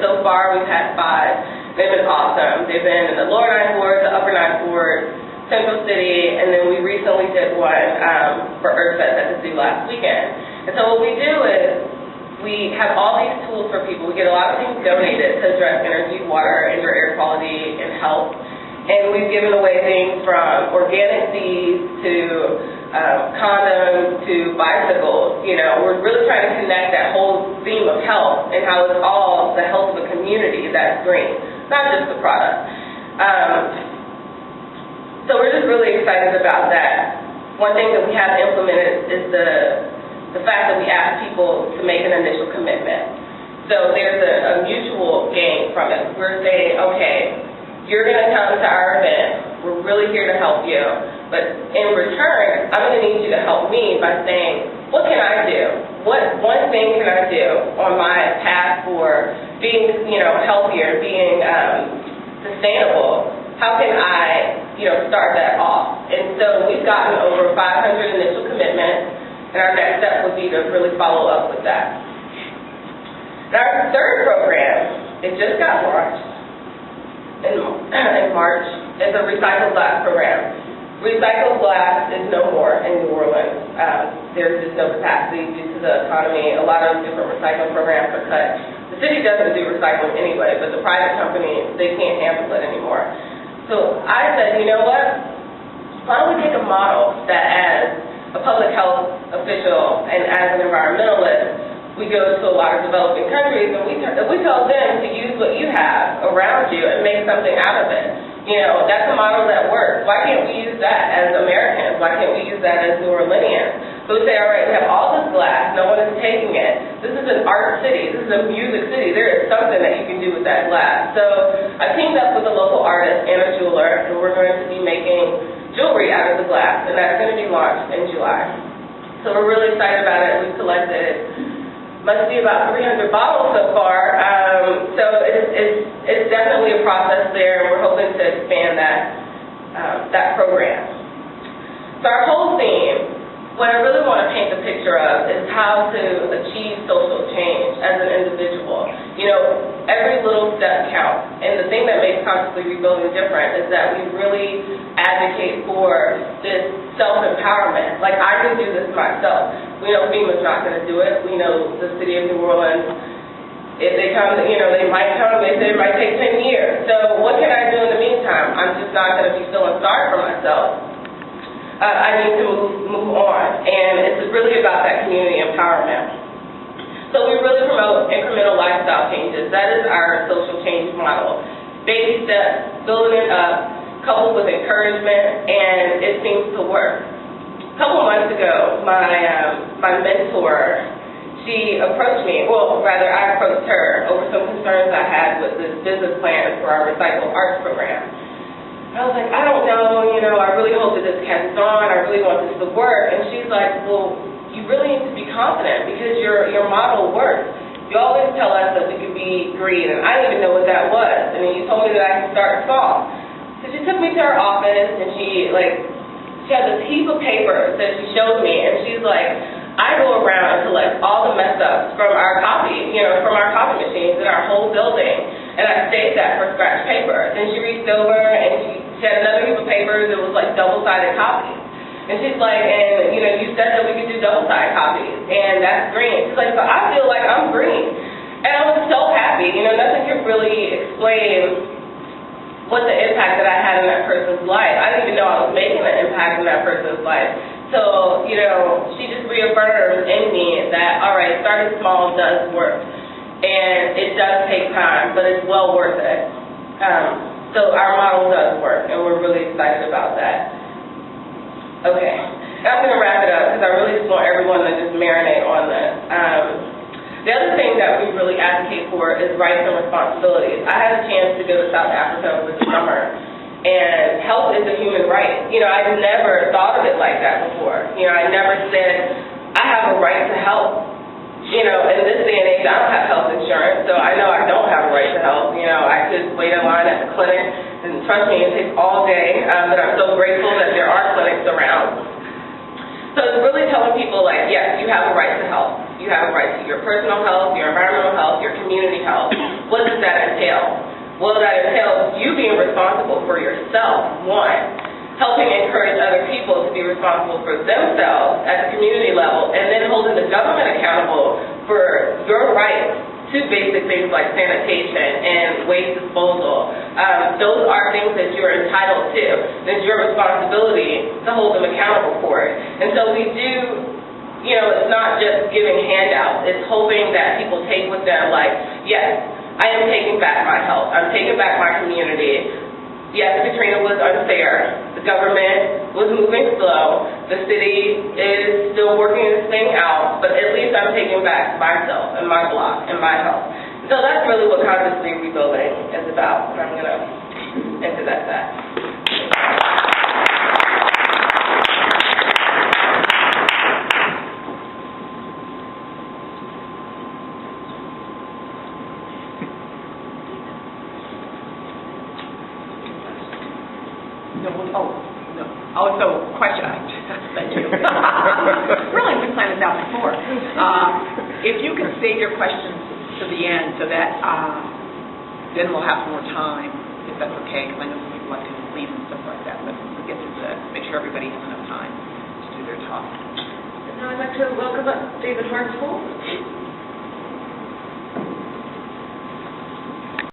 so far we've had 5. They've been awesome. They've been in the lower Ninth Ward, the upper Ninth Ward, Central City, and then we recently did one for Earth Fest at the zoo last weekend. And so what we do is we have all these tools for people. We get a lot of things donated to address energy, water, indoor air quality, and health. And we've given away things from organic seeds to condoms to bicycles. You know, we're really trying to connect that whole theme of health and how it's all the health of a community that's green, not just the product. So we're just really excited about that. One thing that we have implemented is the fact that we ask people to make an initial commitment. So there's a mutual gain from it. We're saying, okay, you're going to come to our event. We're really here to help you. But in return, I'm going to need you to help me by saying, what can I do? What one thing can I do on my path for being, healthier, being sustainable? How can I, start that off? And so we've gotten over 500 initial commitments, and our next step would be to really follow up with that. And our third program, it just got launched in March. It's a recycled glass program. Recycled glass is no more in New Orleans. There's just no capacity due to the economy. A lot of different recycling programs are cut. The city doesn't do recycling anyway, but the private companies, they can't handle it anymore. So I said, you know what? Why don't we take a model that as a public health official and as an environmentalist, we go to a lot of developing countries and we tell them to use what you have around you and make something out of it. That's a model that works. Why can't we use that as Americans? Why can't we use that as New Orleanians? So we say, all right, we have all this glass, no one is taking it. This is an art city, this is a music city. There is something that you can do with that glass. So I teamed up with a local artist and a jeweler, and we're going to be making jewelry out of the glass, and that's going to be launched in July. So we're really excited about it. We've collected must be about 300 bottles so far. So it's definitely a process there, and we're hoping to expand that program. So our whole theme, what I really want to paint the picture of is how to achieve social change as an individual. Every little step counts. And the thing that makes Consciously Rebuilding different is that we really advocate for this self-empowerment. Like, I can do this myself. We know FEMA's not going to do it. We know the city of New Orleans, if they come, they might come, they say it might take 10 years. So what can I do in the meantime? I'm just not going to be feeling sorry for myself. I need to move on. And it's really about that community empowerment. So we really promote incremental lifestyle changes. That is our social change model. Baby steps, building it up, coupled with encouragement, and it seems to work. A couple months ago, my mentor, she approached me, well, rather I approached her over some concerns I had with this business plan for our recycled arts program. I was like, I don't know, I really hope that this catches on, I really want this to work. And she's like, well, you really need to be confident because your model works. You always tell us that we could be green, and I didn't even know what that was. And then you told me that I could start small. So she took me to her office, and she had this heap of papers that she showed me, and she's like, I go around and collect all the mess ups from our copy, from our copy machines in our whole building, and I saved that for scratch paper. Then she reached over, and she had another heap of papers that was like double-sided copies. And she's like, and you said that we could do double-sided copies, and that's green. She's like, so I feel like I'm green. And I was so happy. Nothing could really explain what the impact that I had in that person's life. I didn't even know I was making an impact in that person's life. So, she just reaffirmed in me that, all right, starting small does work. And it does take time, but it's well worth it. So our model does work, and we're really excited about that. Okay, I'm going to wrap it up because I really just want everyone to just marinate on this. The other thing that we really advocate for is rights and responsibilities. I had a chance to go to South Africa over the summer, and health is a human right. I never thought of it like that before. I never said, I have a right to health. In this day and age, I don't have health insurance, so I know I don't have a right to health. I could wait in line at the clinic, and trust me, it takes all day, but I'm so grateful that there are clinics around. So it's really telling people, yes, you have a right to health. You have a right to your personal health, your environmental health, your community health. what does that entail? Well, that entails you being responsible for yourself, one, helping encourage other people to be responsible for themselves at the community level, and then holding the government accountable for your rights to basic things like sanitation and waste disposal. Those are things that you're entitled to. It's your responsibility to hold them accountable for it. And so we do, you know, it's not just giving handouts. It's hoping that people take with them, like, yes, I am taking back my health. I'm taking back my community. Yes, Katrina was unfair. The government was moving slow. The city is still working this thing out, but at least I'm taking back myself and my block and my health. So that's really what consciously rebuilding is about, and I'm going to enter that. So question, thank you. Really, we planned this out before. If you could save your questions to the end so that then we'll have more time, if that's okay, because I know some people like to leave and stuff like that, but we'll get to make sure everybody has enough time to do their talk. And now I'd like to welcome up David Hartsell.